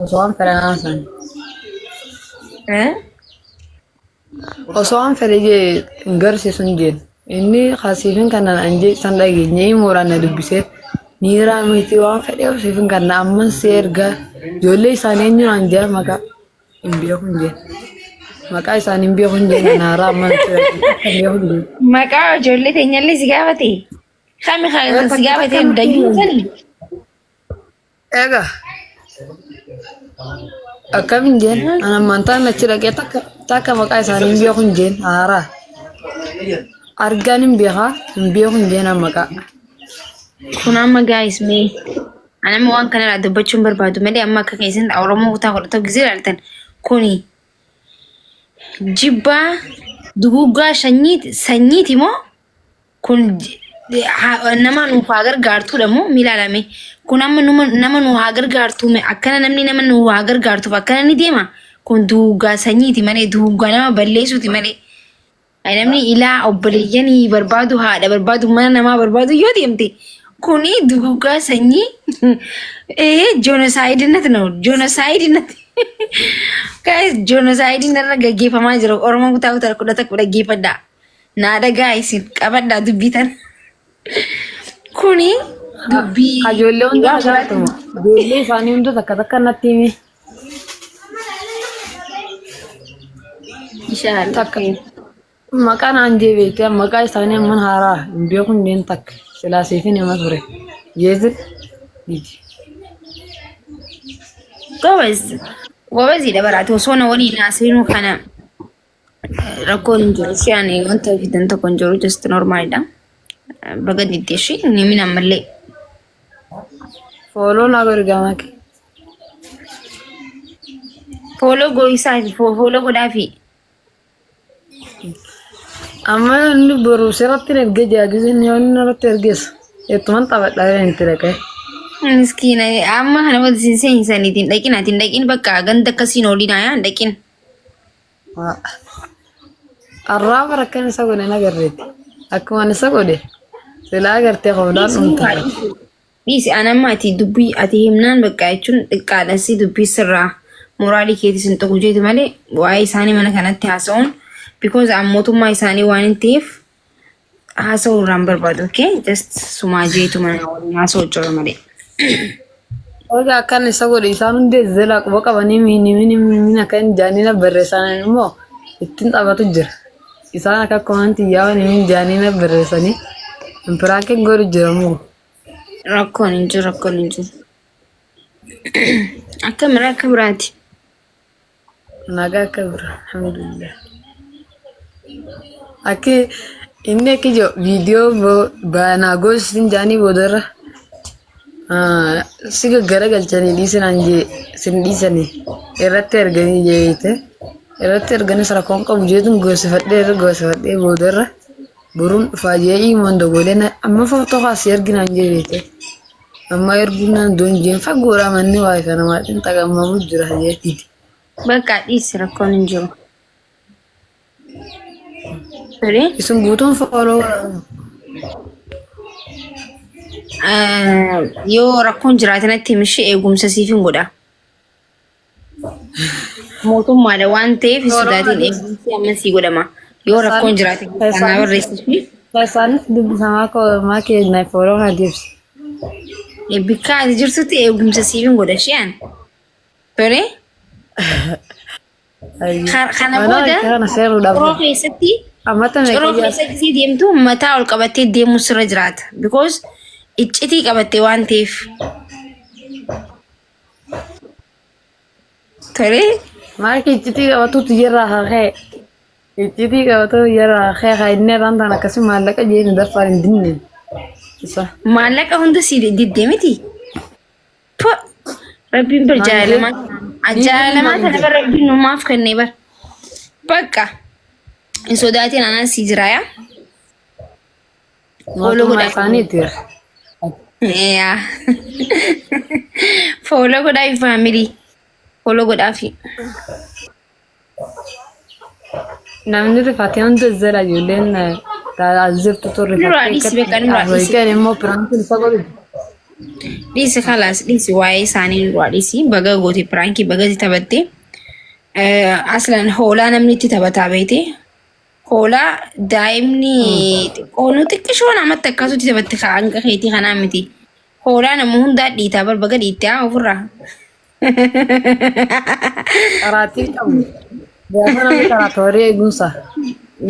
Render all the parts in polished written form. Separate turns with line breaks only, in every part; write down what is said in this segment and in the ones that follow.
Osoan Fernansan.
Eh?
Osoan Ferege Garsi Sunjin. Inni khasifin kana anje sandagi nyai murana dubise. Nira miti wan fede sifin kana amman serga jolle isane nyu anja maka imbiya kunje. Maka isane imbiya kunje nara amman imbiya kunje.
Maqaa ijoollee teenyallee si gaafate. Kami si gaafate dayyuu sani.
Ega. Akamin jen ana mantan na cira ke taka maka isane imbiya kunje nara. Arganin biha imbiya kunje na maka.
Kun amma guys mee anama waan kana dubbachuun barbaadu malee amma akka keessan Oromoo kutaa godhatoo gisee ilaaltan kuni jibbaa duguuggaa sanyiiti moo kun nama nuuf haa gargaartuudha moo milaalame kun amma nama nuuf haa gargaartuu akkana namni nama nuuf haa gargaartuuf akkana ni deema kun duguuggaa sanyiiti malee duguuggaa nama balleessuuti malee namni ilaa obboleeyyanii barbaadu haadha barbaadu mana namaa barbaadu yoo deemte kuni duguuggaa sanyii joonosaayidinati no joonosaayidinati guys joonosaayidin irra gaggeeffamaa jira Oromoo kutaa kutaa kudhata dhaggeeffadhaa naada guys qabadhaa dubbitan kuni dubbii
Ijoollee hunda agartuma. Ijoollee isaanii hunda takka natti himi.
inshallah
Takka. Maqaan anjee beekte maqaa isaanii amman haaraa hin beeku hundeen takka silaasiifin hima ture. Yeesit.
Gobeziidha baraate osoo na waliin haasawinuu kana rakkoon hin jiru isheen wanta fidan tokko hin jiru just normaalidha. Baga diddeeshi ni min ammallee.
Fooloo naa gargaamaa kee.
Fooloo gooyisaa fi fooloo godhaafi.
Amma inni boru sirratti erga jaagisen yoo inni irratti ergeessa. Ittuman taphadhaa hin ture ka'e.
Miskiina amma kana wal seensiisaniitiin dhaqin bakka ganda akkasiin oolina yaa hin dhaqin.
Arraaba rakkan isa godhe nagarreetti. Akkuma isa godhe silaa agartee qoodaan dhumtaa.
Dhiisi anamma ati dubbii ati himnaan bakka jechuun xiqqaadhasi dubbii sirraa moraalii keetis hin tuqu jeetu malee waa'ee isaanii mana kanatti haasa'uun because mootummaa isaanii waan hin ta'eef haasa'uu irraan barbaadu okay just sumaa jeetu mana waliin haasa'u jira malee.
Oga akkan isa godhe isaan hundee zela quba qabanii miini akka hin jaanina barreessan immoo ittiin taphatu jira. Isaan akka komantii yaa'an miin jaanina barreessanii impiraakin godhu jira moo.
Rakkoon hin jiru. Akkamira akka biraati.
Nagaa akka bira alhamdulillah. Akki inni akka jiru viidiyoo baanaa goosiin jaanii boodarra siga gara galchanii dhiisan jee sin dhiisanii irratti erganii jeete irratti erganii sarakoon qabu jeetun goosifadhee boodarra buruun dhufaa jee himuun dogoleen amma footoo kaasii erginaan jee beete amma erginaan doonjeen fagoodhaa manni waa'ee kana maatiin xaqamamu jira jeetiti.
Bakka dhiisi rakkoon hin jiru.
Isin guutuun fooloo
yoo rakkoon jiraatanatti himishee eegumsa siif hin godha. Mootummaadha waan ta'eef sodaatiin eegumsi amma sii godhama. Yoo rakkoon jiraate kanaa barreessifi.
Isaanis dubbisamaa koomaa keenya fooloo na deebisi.
Bikka ati jirtutti eegumsa siif hin godha isheen. Tole? Kana booda qoroo keessatti deemtu mataa ol qabattee deemuu sirra jiraata. Because iccitii qabattee waan ta'eef. Tole?
Maaki iccitii qabatuutu jirraa haqee. Iccitii qabatu jirraa haqee haa inni irraan ta'an akkasii maallaqa jeeni darfaan hin dinneen.
Maallaqa hunda si diddeemiti. Rabbiin bar jaalalamaa. Jaalalamaa kana bar rabbiin numaaf kennee bar. Bakka. Hin sodaatiin anaan si jiraayaa.
Mootummaa isaaniiti.
Yeah. Follow godhaafi family. Follow godhaafi.
Namni rifaatee hunda zara ijoolleen azirtu turre fakkii immoo piraantiin isa godhu
Dhiisi khalaas dhiisi waa'ee isaanii duraa dhiisi baga gooti pirankii bagati taphatte aslan hoolaa namni itti taphataa beete hoolaa daa'imni xiqqoonu xiqqishoon amatti akkasutti taphatte hanga keetii kanaa miti hoolaa nama hundaa dhiitaa bar baga dhiittee ofirraa.
Karaatii qabu. Gaafa namni karaa horii eegumsa.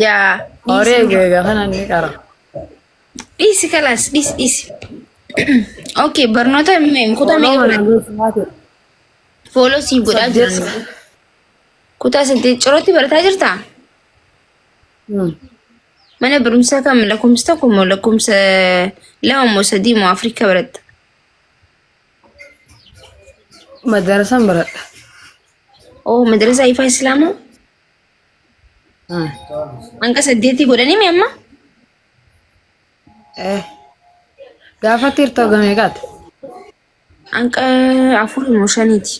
Yaa
Horii eegee gaafa namni karaa.
dhiisi khalaas dhiisi. Okay, barnoota kutaa meeqa fooloo siif godhaa jiran kutaa saddeet cirootti barataa jirtaa? Mana barumsaa kam lakkoofsa tokko moo lakkoofsa lama moo sadii moo Afrikaa baratta?
Madarasaan baradha.
Oh, madrasaa ifaa Islaamaa? Hanga saddeetii godhanii mee amma?
Gaafa tirtoo gameeqaati?
Hanga afur moo shaniiti?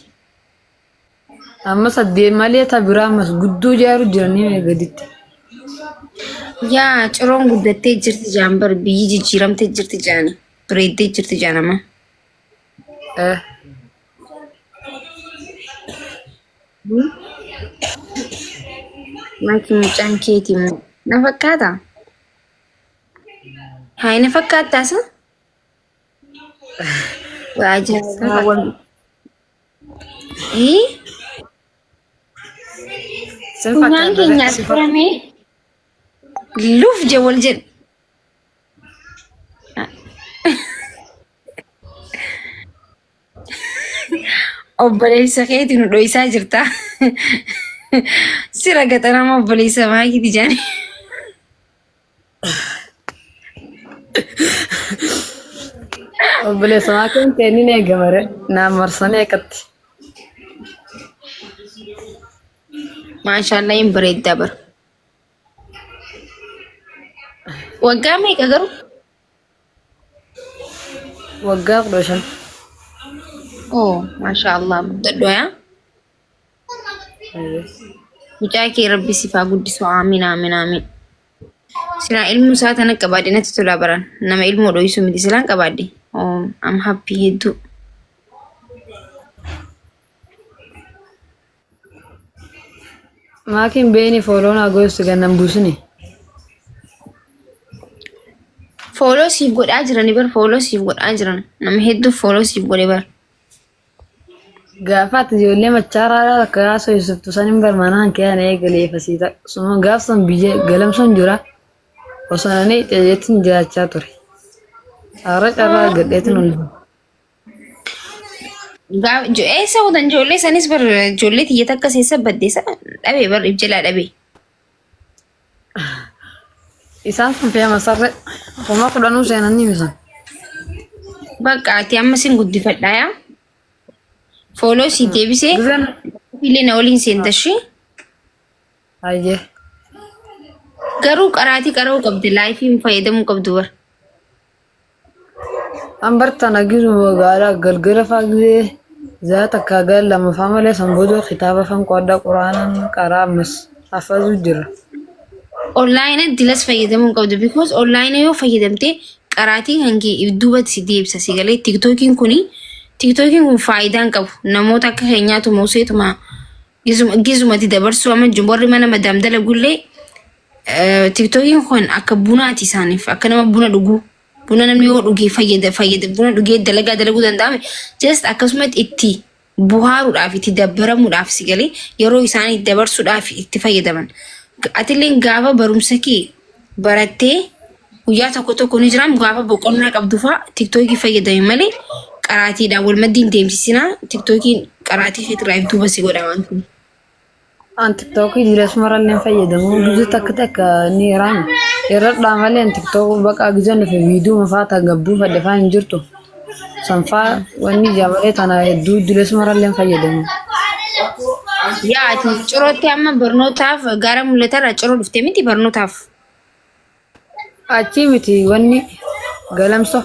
Amma saddeet malee biraa ammas guddoo jaaru jiranii gaditti.
Yaa ciroon guddattee jirti jaan bar biyyi jijjiiramtee jirti jaani bareeddee jirti jaanama. Maki mucaan keetii moo na fakkaata? Haa na fakkaataasa? Waa ajaa'iba. Kunyaan keenya furamee luuf jawwal jedhe. Obboleessa keetii nu dho'isaa jirta. Sira gaxarama obboleessa maakiiti jaani.
Obboleessa maakiin keenni eegamare naan marsanii eeqatti.
Maashaallah hin bareeddaa bara. Waggaa meeqa garuu?
Waggaa 15.
Oh, maashaallah guddadhoo yaa. Mucaa kee rabbi sifaa guddisu aamin aamin aamin. Silaa ilmu isaa tana qabaadde natti tolaa baran nama ilmoo dho'isu miti silaan qabaadde. Oh, I'm happy hedduu.
Maakiin beeni fooloon agoostu gannan buusuni.
Fooloo siif godhaa jirani bar fooloo siif godhaa jiran nama hedduu fooloo siif godhe bar.
Gaafa ati ijoollee machaaraa akka haasoo ibsiftu san hin barmaanaan kee ana eegalee fasiita. Suma gaafsan biyya galamsoon jira. Osoo nani ceejeetiin jiraachaa ture. Har'a carraa gadheetiin ol.
Eessa hootan ijoollee sanis bar ijoollee tiyyata akka seessa baddeessa dhabee bar jalaa dhabee.
Isaan kun fe'ama sarre kuma 10 seenanii misan.
Bakka ati amma sin guddifadhaa yaa. Fooloo si deebisee illee na waliin seentashi.
Ayyee.
Garuu qaraatii qara'uu qabdi laayifiin fayyadamuu qabdu bar.
An bartaan agiru gaara galgala faagee zaata kaagal lama faamalee sanboodoo kitaaba fan qooddaa quraanaan qaraa ammas hafazuu jira.
Online dilas fayyadamuu qabdu because online yoo fayyadamte qaraatii hangi duubatti si deebisa si galee tiktokiin kun faayidaan qabu namoota akka keenyaatu mooseetuma gizumatti dabarsuu amma jumborri mana madaam dalagullee tiktokiin kun akka bunaati isaaniif akka nama buna dhuguu. Buna namni yoo dhugee fayyada buna dhugee dalagaa dalaguu danda'ame just akkasumatti itti buhaaruudhaaf itti dabbaramuudhaaf si galee yeroo isaan itti dabarsuudhaaf itti fayyadaman. Atilleen gaafa barumsa kee barattee guyyaa tokko ni jiraam gaafa boqonnaa qabdu fa'a tiktokii fayyadame malee qaraatiidhaan wal maddiin deemsisinaa tiktokiin qaraatii keetirraa duuba si godha waan kun.
An tiktokii diras maralleen fayyadamu gizut akka ni raame. Irra malee tiktok bakka gizan fi viidiyoo mafaata gabbuu fadhafaa hin jirtu. Sanfaa wanni jaabalee tana hedduu diras maralleen fayyadamu.
Yaa ati cirootti amma barnootaaf gara mul'atarraa ciroo dhuftee miti barnootaaf.
Achi miti wanni galamso.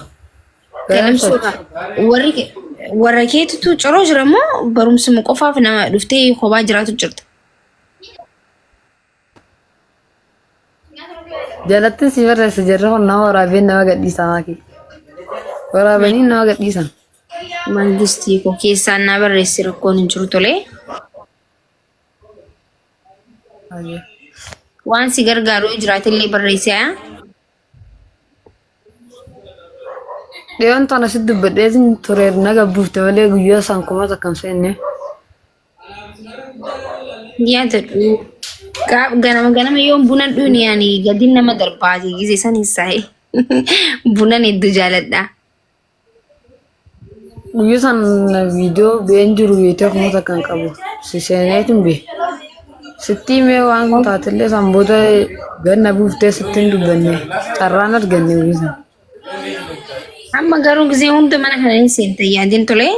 Warra keetitu ciroo jira moo barumsuma qofaaf nama dhuftee kophaa jiraatu jirta?
Jalattiin si barreessa jirra kun nama waraabeen nama gadhiisaa maaki. waraabanii nama gadhiisan.
Mangistii koo keessaan na barreessi rakkoon hin jiru tolee.
Hayyee.
Waan si gargaaru jiraatillee barreessi haa.
Dhiyoon tana si dubbadheetiin ture naga buufte malee guyyaa isaan kuma takka hin seenne.
Yaadadhu. Ganama yoon buna dhuuni yaani gadi nama darbaati gisee san isaa'e. Bunan hedduu jaaladha.
Guyyaa san viidiyoo been jiru beekee kuma takka hin qabu. Si seeneetiin bee. Sitti mee waan taatellee san booda ganna buuftee sittiin dubbanne carraan arganne guyyaa san.
Amma garuu gisee hunda mana kana hin seente yaadin tolee.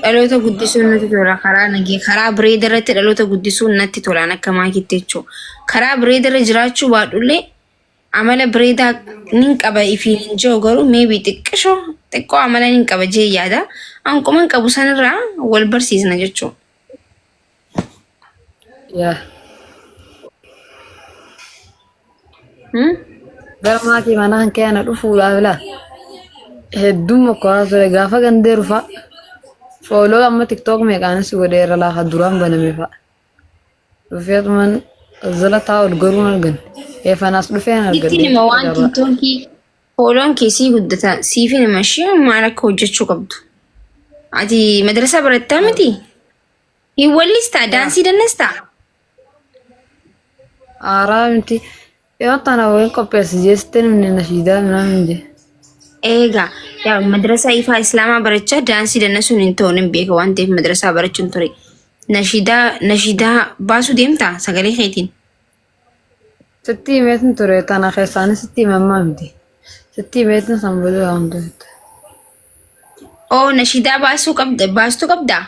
Dhaloota guddisuun natti tola karaa nagee karaa bireeda irratti dhaloota guddisuun natti tolaan akka maakitti jechuudha. Karaa bireeda irra jiraachuu baadhullee amala bireedaa nin qaba ifiin hin jiru garuu meebii xiqqoo amala nin qaba jee yaada. Anquman qabu sanirraa wal barsiisna jechuudha.
Gara maatii manaa kan ka'an dhufuudhaaf laa. Hedduun mokkooraa ture gaafa gandee rufa. Fooloo amma tiktook meeqaanis godheera laafa duraan baname fa'a. Dhufeetuman zala taa'u garuu argan. Eefanaas dhufeen argan.
Itti nima waan tiktookii fooloon keessii guddata siifi nima ishee maal akka hojjechuu qabdu. Ati madrasaa barattaa miti? Hin wallistaa daansii dannestaa?
Aaraa miti. Yoo tana wayin qopheessi jeestee namni nashiidaa minaan jee.
Egaa yaa madrasaa ifaa islaamaa barachaa daansii dannesuun hin ta'uun hin beeka waan ta'eef madrasaa barachuun ture. Nashiidaa baasuu deemtaa sagalee keetiin.
Sitti himeetiin ture tana keessaanis sitti himammaa miti. Sitti himeetiin sanbaduu yaa hunduutti.
Oo nashiidaa baastuu qabdaa?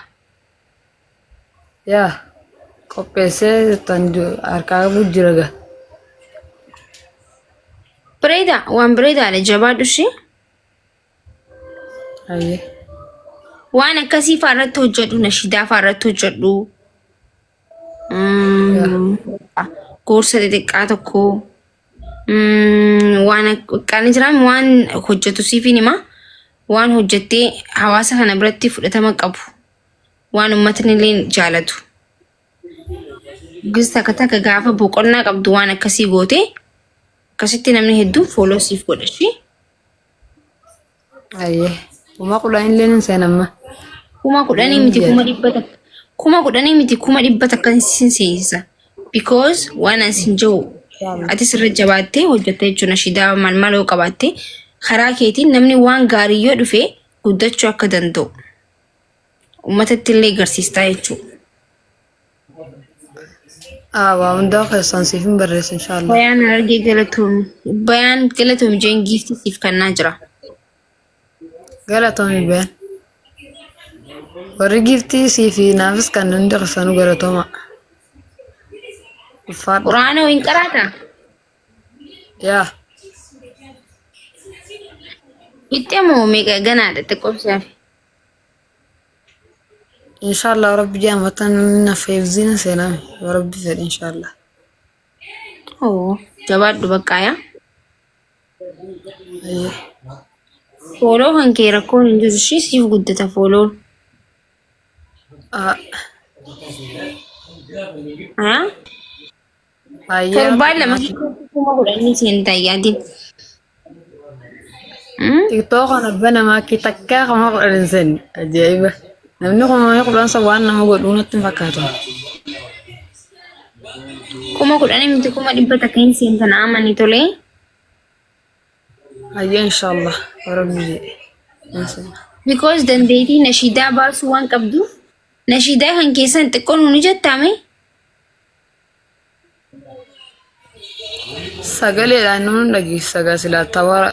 Yaa qopheessee harkaa qabu jira gaa.
Bareeda waan bareedaadha jabaadhu ishee.
Hayyee.
Waan akkasii fa'aarratti hojjedhu nashiidaa fa'aarratti hojjedhu. Gorsa xixiqqaa tokko waan qaanii jiran waan hojjetu siifin hima waan hojjettee hawaasa kana biratti fudhatama qabu waan uummatni illee jaalatu. Gis takka gaafa boqonnaa qabdu waan akkasii goote akkasitti namni hedduun fooloo siif godhashi.
Hayyee. Kuma kudhanii illee hin seenamma.
Kuma kudhanii miti kuma dhibbata kan sin seensisa. Because waan asin jiru ati sirra jabaattee hojjetta jechuun nashiidaa malmaloo qabaattee karaa keetiin namni waan gaarii yoo dhufe guddachuu akka danda'u. Uummatatti illee agarsiistaa jechuudha.
Waa hundaa keessaan siif hin barreessa inshaallah.
Bayaan argee galatoomi jeen giiftii siif kennaa jira.
Galatoomi bayaan. Warri giiftii siifi naafis kan hundi qasanu galatooma.
Quraana hin qaraataa?
Yaa.
Itti moo meeqa ganaadha xiqqoomsaaf?
Inshaallah rabbi jaamatan nafeef zina seename rabbi fedhe inshaallah.
Jabaadhu baqqaayaa. Fooloo kan kee rakkoon hin jiru ishee siif guddata fooloon. Torbaan lama kuma kudhanii seentaa yaadin.
TikTok kan abba namaa akka takkaa kuma kudhan sen ajaa'iba. Namni kuma kudhan waan nama godhuu natti hin fakkaatu.
Kuma kudhanii miti kuma dhibba takka hin seentan amanii tolee.
Hayyee inshaallah rabbi jedhe.
Because dandeettii nashiidaa baasuu waan qabduuf nashiidaa kan keessan xiqqoon nu jettaame.
Sagaleedhaan nuun dhageessa gaa silaa tawara.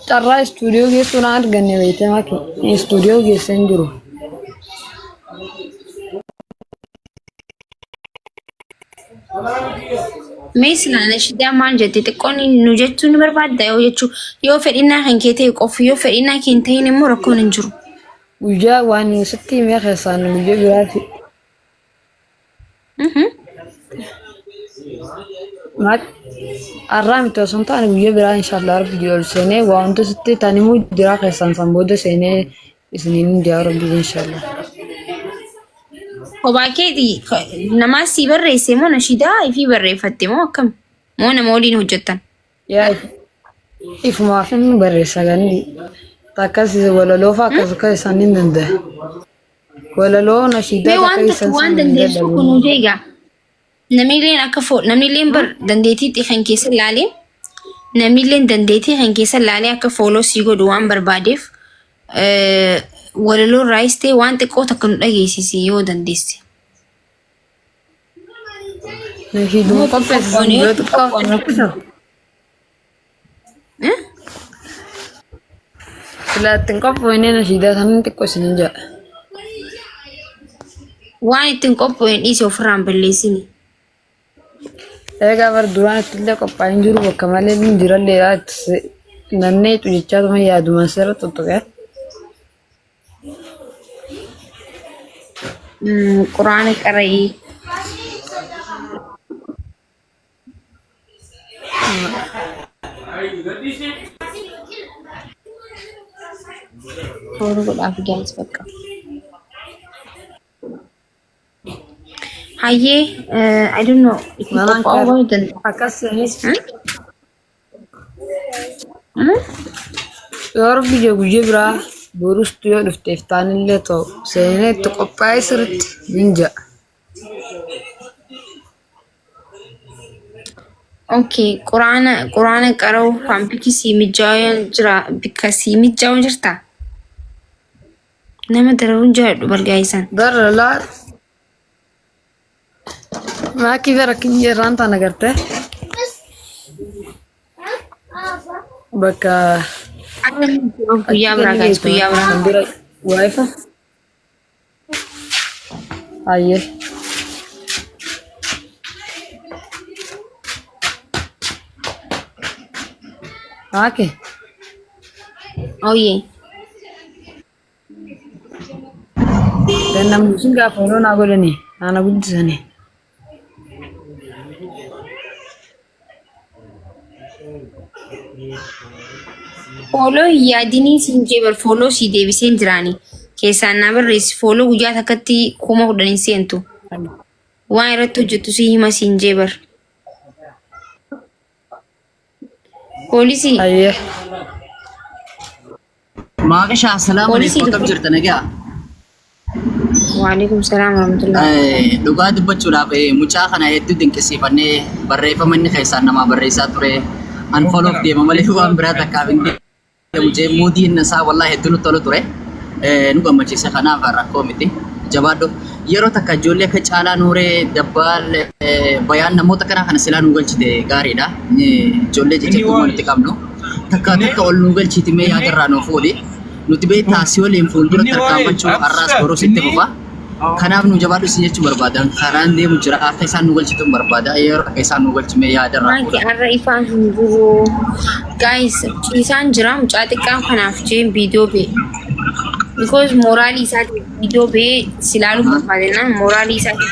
Carraa istuudiyoo geessuun arganne beekama kee istuudiyoo geessan jiru.
Meeshaa nashiidaa maal jettee xiqqoon nu jechuun ni barbaadda yoo fedhinnaa kan kee ta'e qofu yoo fedhinnaa kee hin ta'in immoo rakkoon hin jiru.
Guyyaa waan sitti himee keessaan guyyaa biraa ما الرامي توصل تاني ويا برا إن شاء الله ربي يقول سنة وأنت ستة تاني مو دراك إنسان سنبودة سنة سنين دي ربي إن شاء الله.
وباكيدي نماسي بري سيمو نشيدا في بري فتمو كم مو أنا مولين هجتن
يا إف ما فين بري سجني تكاسي ولا لو فاكس كايسان ننده ولا لو نشيدا
كايسان وان دنديسو كنو جيجا نميلين أكفو نميلين بر دنديتي تخن كيس اللالي نميلين دنديتي خن كيس اللالي أكفولو سيجو دوان برباديف ولا لو رايستي وان تكو تكن أجيسي سيو دنديسي
نشيد مو قبس لا تنقف وين نشيدا ثمن تكو سنجا
وان تنقف وين إيشو فرام بالليسيني
Egaa bara duraan itti qophaa'ee hin jiru bakka malee ni jirallee nanneetu jechaa tuma yaaduma seera tuttuqee.
Quraana qara'ii. Fooloo godhaaf gaas bakka. Hayyee, I don't know.
Yoo rabbi guyyaa biraa boruustu yoo dhufteef taanillee ta'u seenee itti qophaa'ee sirriitti ninja.
Okay, quraana qara'u bikki sii mijaa'aa jira bikka sii mijaa'aa jirta. Nama dararuun jaadhu bargaayisan.
Daralaa maakii gara kinjeerraan taana gartee bakka
guyyaa biraa gaas guyyaa biraa.
Waayifa hayyee. Maakii.
Ooyee.
Namni sun gaafa yeroo naa godhani ana guddisanii.
Fooloo yaadinii siin jeebar fooloo sii deebiseen jiraani keessaan na barreessi fooloo guyyaa takkatti 10,000 seentu waan irratti hojjettu sii hima siin jeebar. Poolisii.
Hayyee.
Maaqashaa assalaamu alaykum akkam jirtan egaa?
Waalaikum salaam warahmatullahi.
Dhugaa dubbachuudhaaf mucaa kana hedduu dinqisiifannee barreeffama inni keessaan namaa barreessaa ture. Unfollow deema malee waan biraa takkaaf hin deemu muudiin isaa wallahi hedduu nutti tolu ture. Nu gammachiise kanaaf rakkoo miti. Jabaadho yeroo takka ijoollee akka caalaa nuuree dabbaal bayaan namoota kana kana silaa nu galchite gaariidha. Ijoollee jajjabduu nuti qabnu. Takka ol nu galchiti mee yaadarraa nuuf ooli. Nuti beektaa si waliin fuuldura tarkaanfachuu har'aas boroo sitti fufa. Kanaaf nu jabaadhu isin jechuu barbaadan karaan deemu jira akka isaan nu galchitu barbaada yeroo akka isaan nu galchime yaadarraa.
Maanki har'a ifaan hin jiru. Guys, isaan jira mucaa xiqqaan kanaaf jeen viidiyoo bee. Because moraalii isaati viidiyoo bee silaaluu barbaadanna moraalii isaati.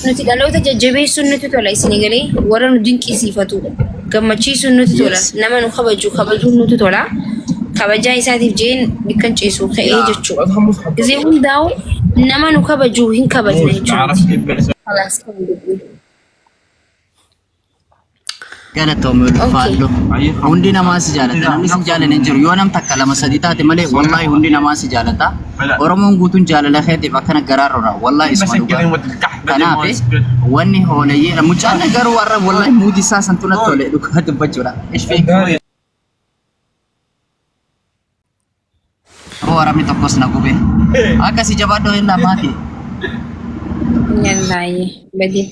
Nuti dhaloota jajjabeessuun nuti tola isin galee warra nu dinqisiifatu gammachiisuun nuti tola nama nu kabajuun nuti tola. Kabajaa isaatiif jeen bikkan ciisu ka'ee jechuudha. Gisee hundaa'u nama nu kabajuu hin kabajne jechuudha.
Galatoomii ulfaadhu. Hundi namaa si jaalata. Namni si jaalatan hin jiru. Yoo nam takka lama sadii taate malee wallahi hundi namaa si jaalata. Oromoon guutuun jaalala keetiif akkana garaarra wallahi isuma dhugaa. Kanaaf wanni hoolayyeedha. Mucaan garuu warra wallahi muudi isaa santuuna tole dhugaa dubbachuudha. Ishfee. Warabni tokkos na gube. Akkasii jabaadhoo hin lamaati.
Yallaaye badii.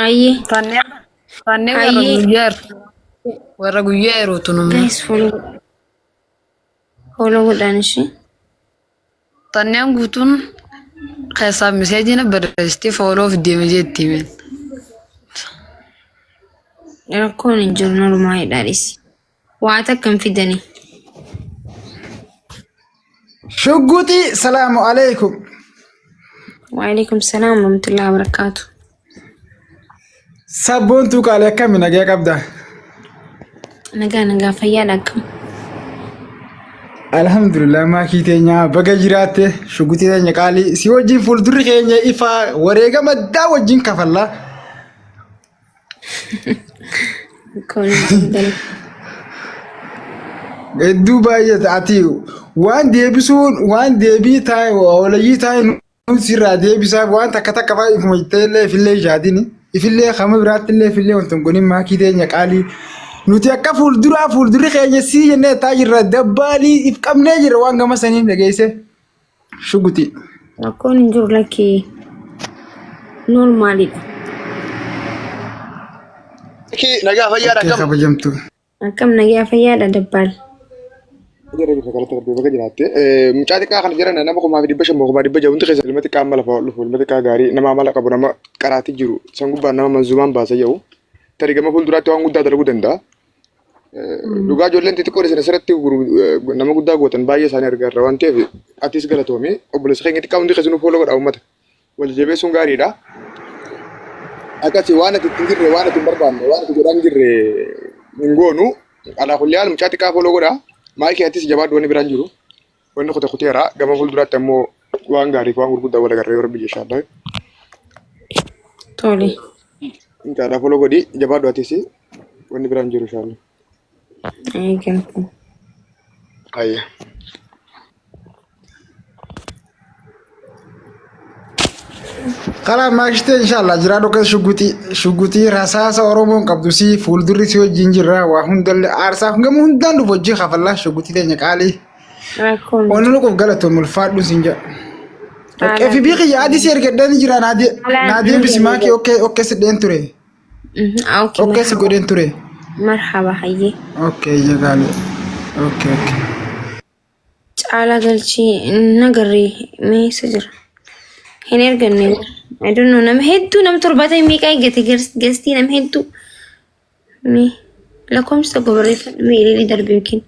Aye.
Tannee warra guyyaa yerootu numu.
Guys, follow godhaan ishee.
Tanneen guutuun keessaa miseejina barreessitee follow of deeme jetti himeen.
rakkoon hin jiru normaaliidhaanis. Waa takkan fidanii.
Shugguuti salaamu alaikum.
Waalaikum salaam wa rahmatullahi wa barakatuh.
Sabboontuu qaalee akkami nagaa qabda?
Nagaa fayyaadha akkam.
Alhamdulillah maakii teenya baga jiraatte shugguutii teenya qaalii si wajjin fuuldurri keenya ifaa wareegama daa wajjin kafallaa. Hedduu baay'ee ati waan deebisuun waan deebii taa'e walayyii taa'e nuti irraa deebisaa waan takka fa'aa ifuma itteellee ifillee ijaadini ifillee kama biraattillee ifillee wantoon goniin maakii teenya qaalii nuti akka fuuldurri keenya sii jennee taa jirra dabbaalii if qabnee jirra waan gama saniin dhageesse shugguutii.
Rakkoon hin jiru lakkee normaaliidha.
Nagaa fayyaadha
akkam kabajamtu.
Akkam nagaa fayyaadha dabbaal.
Jira jira kalata rabbi baga jiraatte mucaa xiqqaa kana jiran nama kumaa fi dhibba shan kumaa dhibba ja'uunti keessa ilma xiqqaa amma lafa lufu ilma xiqqaa gaarii nama amala qabu nama qaraati jiru san gubbaan nama manzumaan baasa jiru tarii gama fuulduraatti waan guddaa dalaguu danda'a. Dhugaa ijoolleen xixiqqoo dhisan asirratti nama guddaa gootan baay'ee isaanii argaarra waan ta'eef atis galatoomii obboleessa keenya xiqqaa hundi keessanuu fooloo godha uummata wal jabeessuun gaariidha. Akkasii waan ati ittiin jirre waan ati hin barbaanne waan ati godhaan jirre hin goonu alaa kulli haal mucaa xiqqaa fooloo godha. Maayikii atis jabaadhu wanni biraan jiru wanni kuteera gama fuulduraatti ammoo waan gaarii fi waan gurguddaa wal agarree rabbi jechaadha.
Tole.
Intaadhaa fooloo godhi jabaadhu atis wanni biraan jiru inshallah.
Eegaltu.
Ayya.
Karaa maakishitee inshallah jiraa dhokee shugguutii rasaasa Oromoon qabdu si fuuldurri si wajjin jirra waa hundallee aarsaaf gama hundaan dhufu wajjin kafallaa shugguutii teenya qaalii.
Rakkoon.
Wanni nuquf galatoon mulfaadhu sin jedha. Fi biqi yaadi si ergadhanii jira naadee bisimaakii okkee sidheen ture. Okkee si godheen ture.
Marhaba hayyee.
Okkee jagaale. Okkee.
Caalaa galchii nagarree meessa jira. Hin erganne. I don't know nama hedduu nama 70 meeqa eeggate gastii nama hedduu. Lakkoofsa tokko barreeffadhu meelee darbee yookiin.